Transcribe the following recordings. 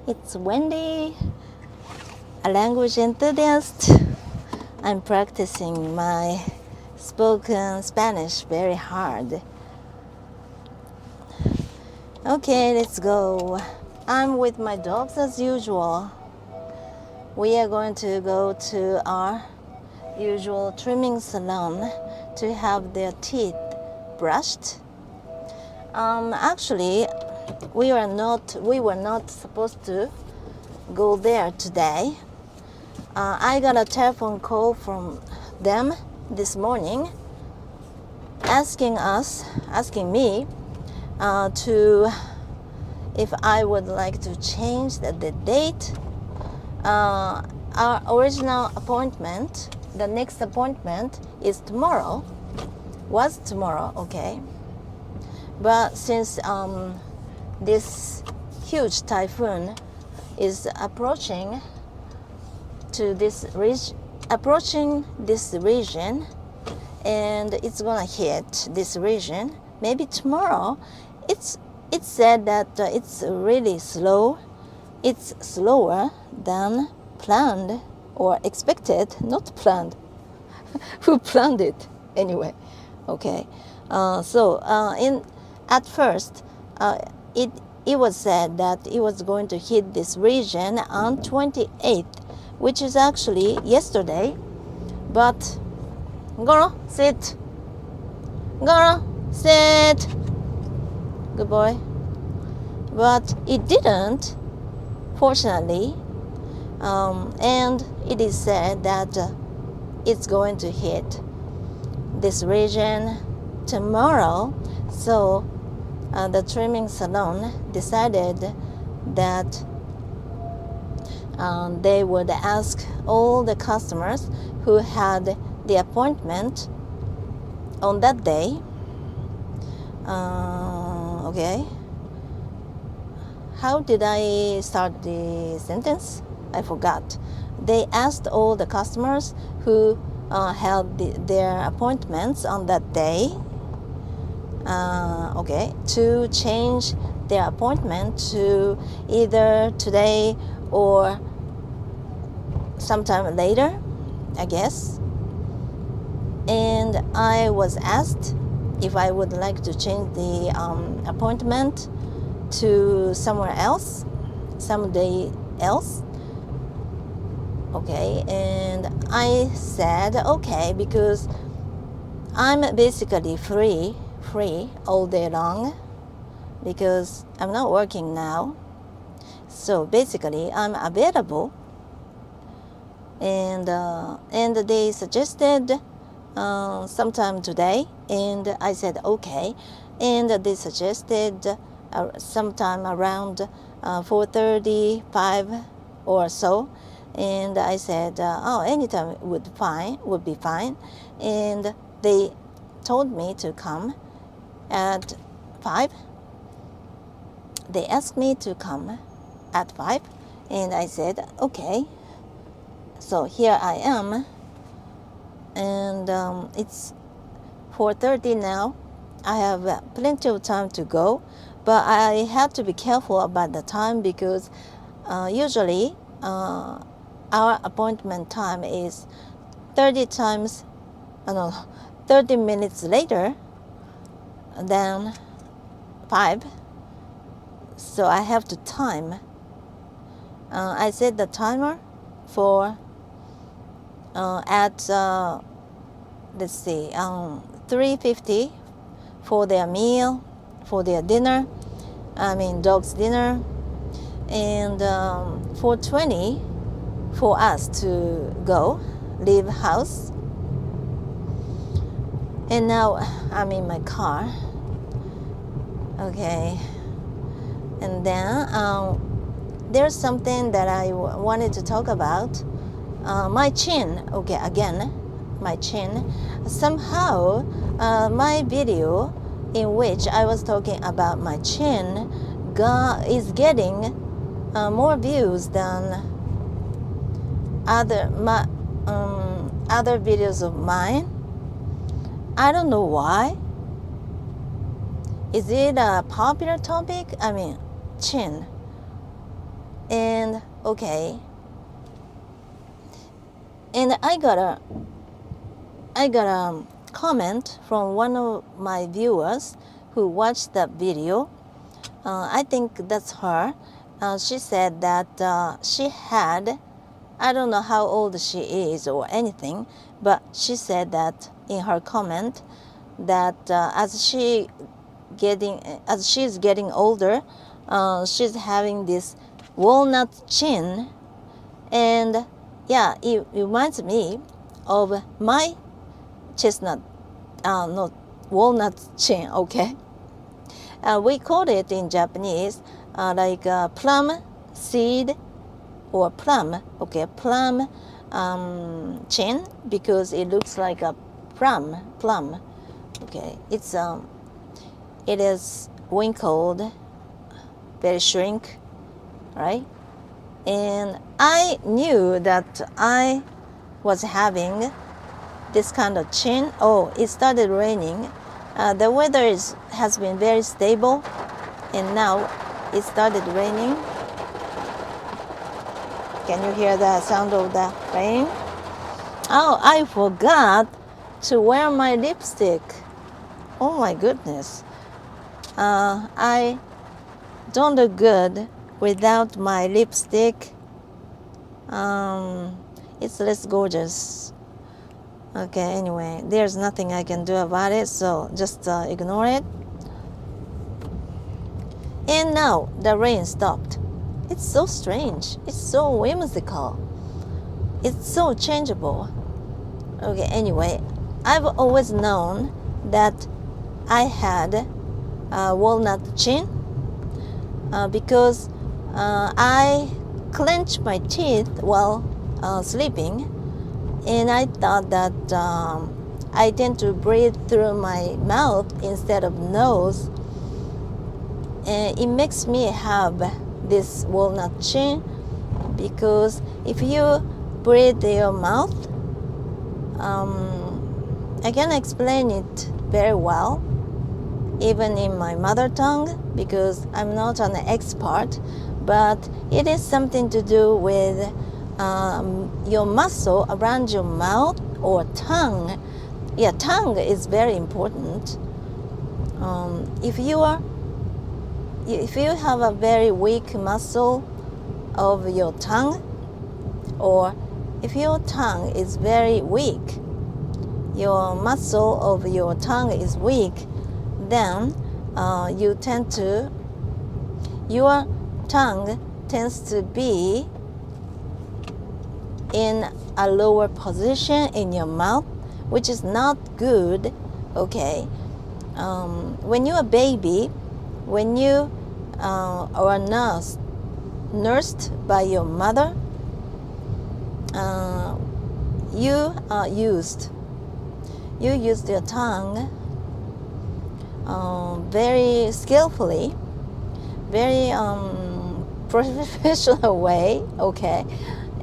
It's Wendy, a language enthusiast. I'm practicing my spoken Spanish very hard. Okay, let's go. I'm with my dogs as usual. We are going to go to our usual trimming salon to have their teeth brushed. Actually, we were not supposed to go there today. I got a telephone call from them this morning asking me to if I would like to change the date. Our original appointment, the next appointment is tomorrow, was tomorrow, okay. But since this huge typhoon is approaching this region, and it's gonna hit this region, maybe tomorrow. It's said that it's really slow. It's slower than planned or expected, not planned. Who planned it anyway? Okay. At first, it was said that it was going to hit this region on 28th, which is actually yesterday. But Goro, sit. Goro, sit. Good boy. But it didn't, fortunately. And it is said that it's going to hit this region tomorrow. So the trimming salon decided that they would ask all the customers who had the appointment on that day. Okay. How did I start the sentence? I forgot. They asked all the customers who held their appointments on that day, to change their appointment to either today or sometime later, I guess. And I was asked if I would like to change the appointment to somewhere else, someday else. Okay, and I said okay, because I'm basically free all day long, because I'm not working now. So basically I'm available, and they suggested sometime today, and I said okay, and they suggested sometime around 4:35 or so, and I said anytime would be fine, and they told me to come at 5. They asked me to come at 5, and I said okay. So here I am, and it's 4:30 now. I have plenty of time to go, but I have to be careful about the time, because usually our appointment time is 30 minutes later than 5. So I have to time. I set the timer for at 3:50 for their meal, for their dinner. I mean dog's dinner, and 4:20 for us to leave house. And now I'm in my car. Okay. And then there's something that I wanted to talk about. My chin. Okay, again, my chin. Somehow, my video in which I was talking about my chin is getting more views than other videos of mine. I don't know why. Is it a popular topic? I mean, chin. And okay. And I got a comment from one of my viewers who watched that video. I think that's her. She said that she had, I don't know how old she is or anything, but she said that in her comment that as she's getting older, she's having this walnut chin, and yeah, it reminds me of my chestnut, not walnut chin. Okay, we call it in Japanese like plum seed or plum. Okay, plum chin, because it looks like a plum. Okay, it is wrinkled, very shrink, right? And I knew that I was having this kind of chin. Oh, it started raining. The weather has been very stable, and now it started raining. Can you hear the sound of the rain? Oh, I forgot to wear my lipstick. Oh my goodness. I don't look good without my lipstick. It's less gorgeous. Okay, anyway, there's nothing I can do about it, so just ignore it. And now the rain stopped. It's so strange. It's so whimsical. It's so changeable. Okay, anyway, I've always known that I had a walnut chin because I clenched my teeth while sleeping, and I thought that I tend to breathe through my mouth instead of nose, and it makes me have this walnut chin, because if you breathe your mouth, I can explain it very well, even in my mother tongue, because I'm not an expert, but it is something to do with your muscle around your mouth or tongue. Yeah, tongue is very important. If you have a very weak muscle of your tongue, or if your tongue is very weak, your muscle of your tongue is weak, then your tongue tends to be in a lower position in your mouth, which is not good. Okay, when you're a baby, when you are nursed by your mother, you used your tongue very skillfully, very professional way. Okay,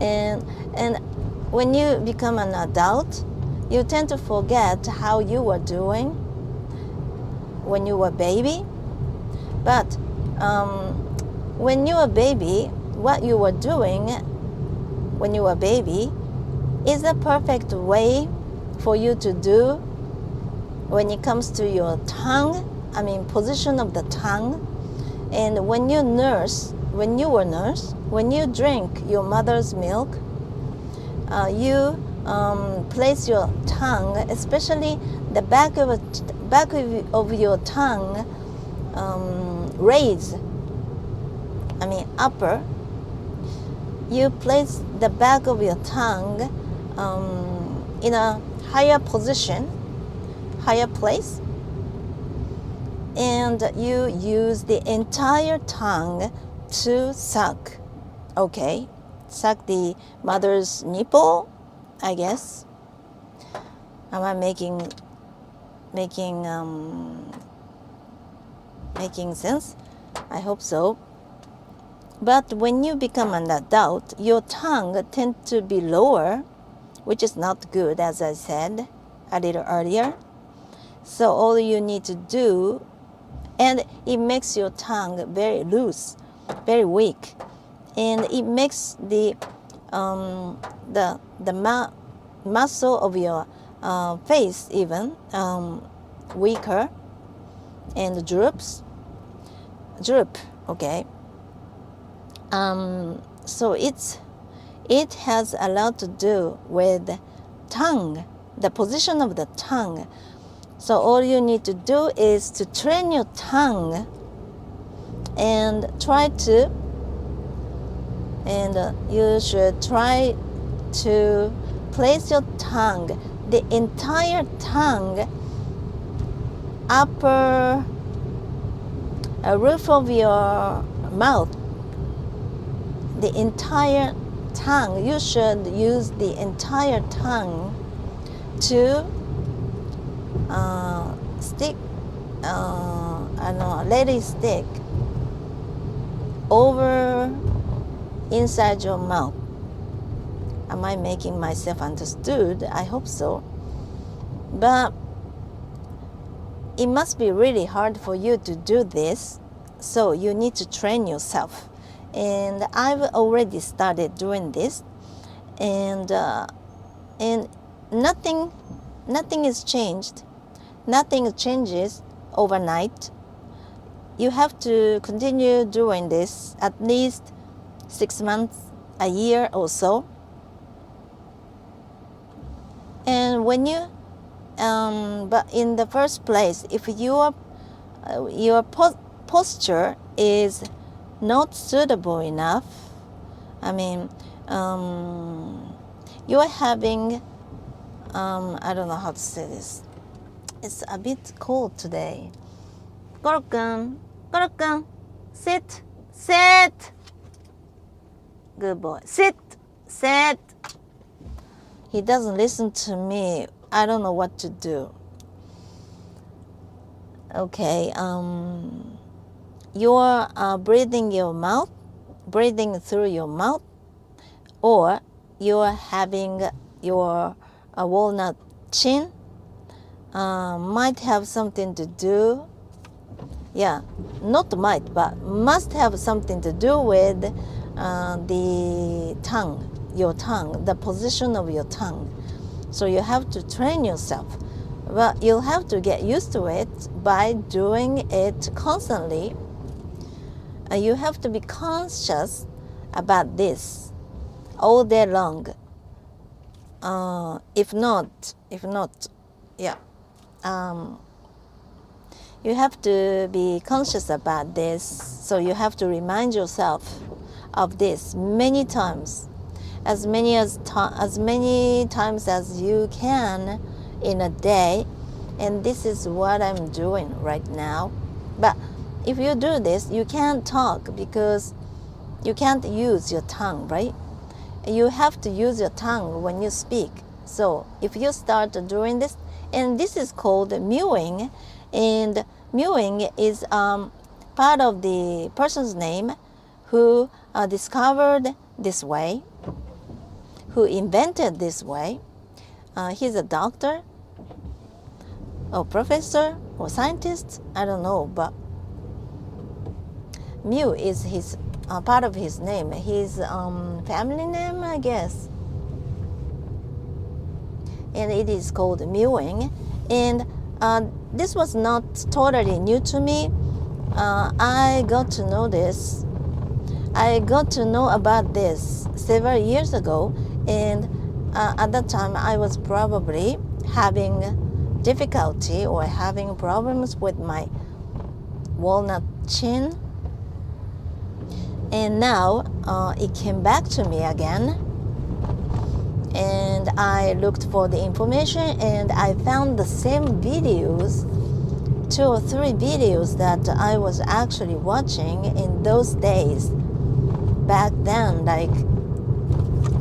and when you become an adult, you tend to forget how you were doing when you were a baby. But when you were a baby, what you were doing when you were a baby is the perfect way for you to do when it comes to your tongue, position of the tongue. And when you drink your mother's milk, you place your tongue, especially the back of your tongue, raised, upper. You place the back of your tongue in a higher position, higher place, and you use the entire tongue to suck. Okay, suck the mother's nipple, I guess. Am I making sense? I hope so. But when you become an adult, your tongue tends to be lower, which is not good, as I said a little earlier. So all you need to do, and it makes your tongue very loose, very weak. and it makes the muscle of your face even weaker and droop. Okay. So it has a lot to do with tongue, the position of the tongue. So all you need to do is to train your tongue and you should try to place your tongue, the entire tongue, upper roof of your mouth, the entire tongue. You should use the entire tongue to stick, let it stick over inside your mouth. Am I making myself understood? I hope so. But it must be really hard for you to do this, so you need to train yourself. And I've already started doing this, and nothing is changed. Nothing changes overnight. You have to continue doing this at least 6 months, a year or so. And when you, but in the first place, if your posture is not suitable enough, I mean, you're having, I don't know how to say this. It's a bit cold today. Gorokun, sit. Good boy. Sit. He doesn't listen to me. I don't know what to do. Okay, you're breathing through your mouth, or you're having your walnut chin. Might have something to do, not might, but must have something to do with the tongue, your tongue, the position of your tongue. So you have to train yourself. But you'll have to get used to it by doing it constantly. You have to be conscious about this all day long. If not, you have to be conscious about this. So you have to remind yourself of this many times, as many times as you can in a day. And this is what I'm doing right now. But if you do this, you can't talk because you can't use your tongue, right? You have to use your tongue when you speak. So if you start doing this, and this is called mewing, and mewing is part of the person's name who discovered this way, who invented this way. He's a doctor or professor or scientist, I don't know, but Mew is his part of his name, his family name, I guess. And it is called mewing. And this was not totally new to me. I got to know this. I got to know about this several years ago, and at that time I was probably having difficulty or having problems with my walnut chin. And now it came back to me again, and I looked for the information, and I found the same videos, 2 or 3 videos that I was actually watching in those days, back then, like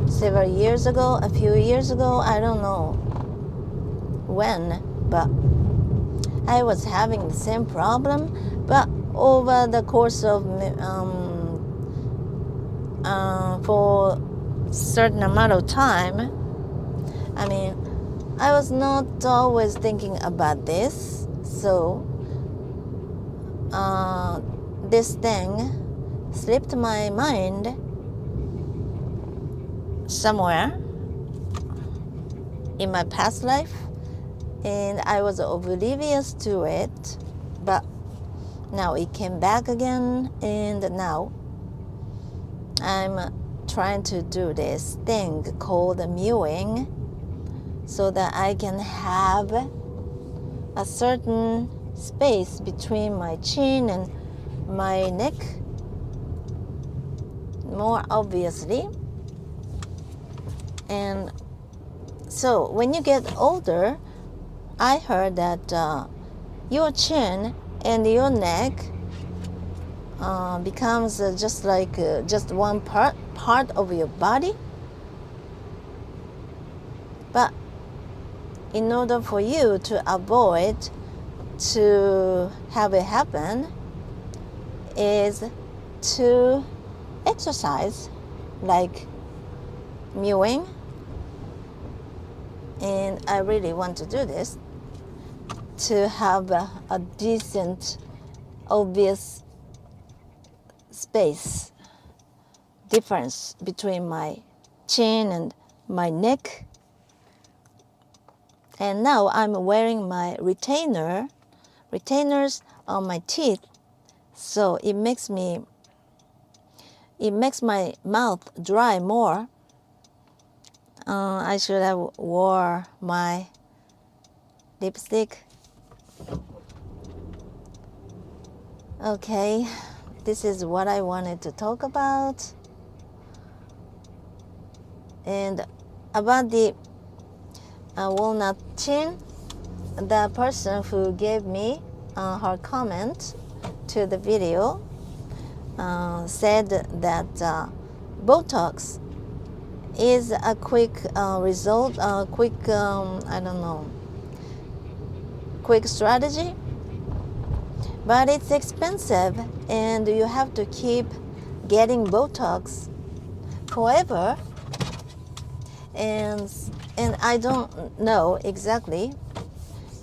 several years ago, a few years ago, I don't know when, but I was having the same problem. But over the course of for a certain amount of time, I mean, I was not always thinking about this. So this thing slipped my mind, somewhere in my past life, and I was oblivious to it, but now it came back again, and now I'm trying to do this thing called mewing so that I can have a certain space between my chin and my neck more obviously. And so when you get older, I heard that your chin and your neck becomes just like just one part of your body. But in order for you to avoid to have it happen is to exercise like mewing, and I really want to do this to have a decent obvious space difference between my chin and my neck. And now I'm wearing my retainers on my teeth, so it makes my mouth dry more. I should have wore my lipstick. Okay, this is what I wanted to talk about. And about the walnut chin, the person who gave me her comment to the video said that Botox is a quick result, quick quick strategy, but it's expensive and you have to keep getting Botox forever. And I don't know exactly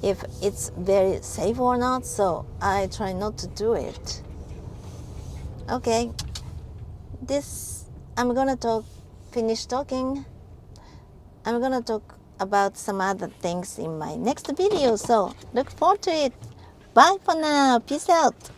if it's very safe or not, so I try not to do it. Okay, I'm gonna finish talking. I'm gonna talk about some other things in my next video, so look forward to it. Bye for now. Peace out.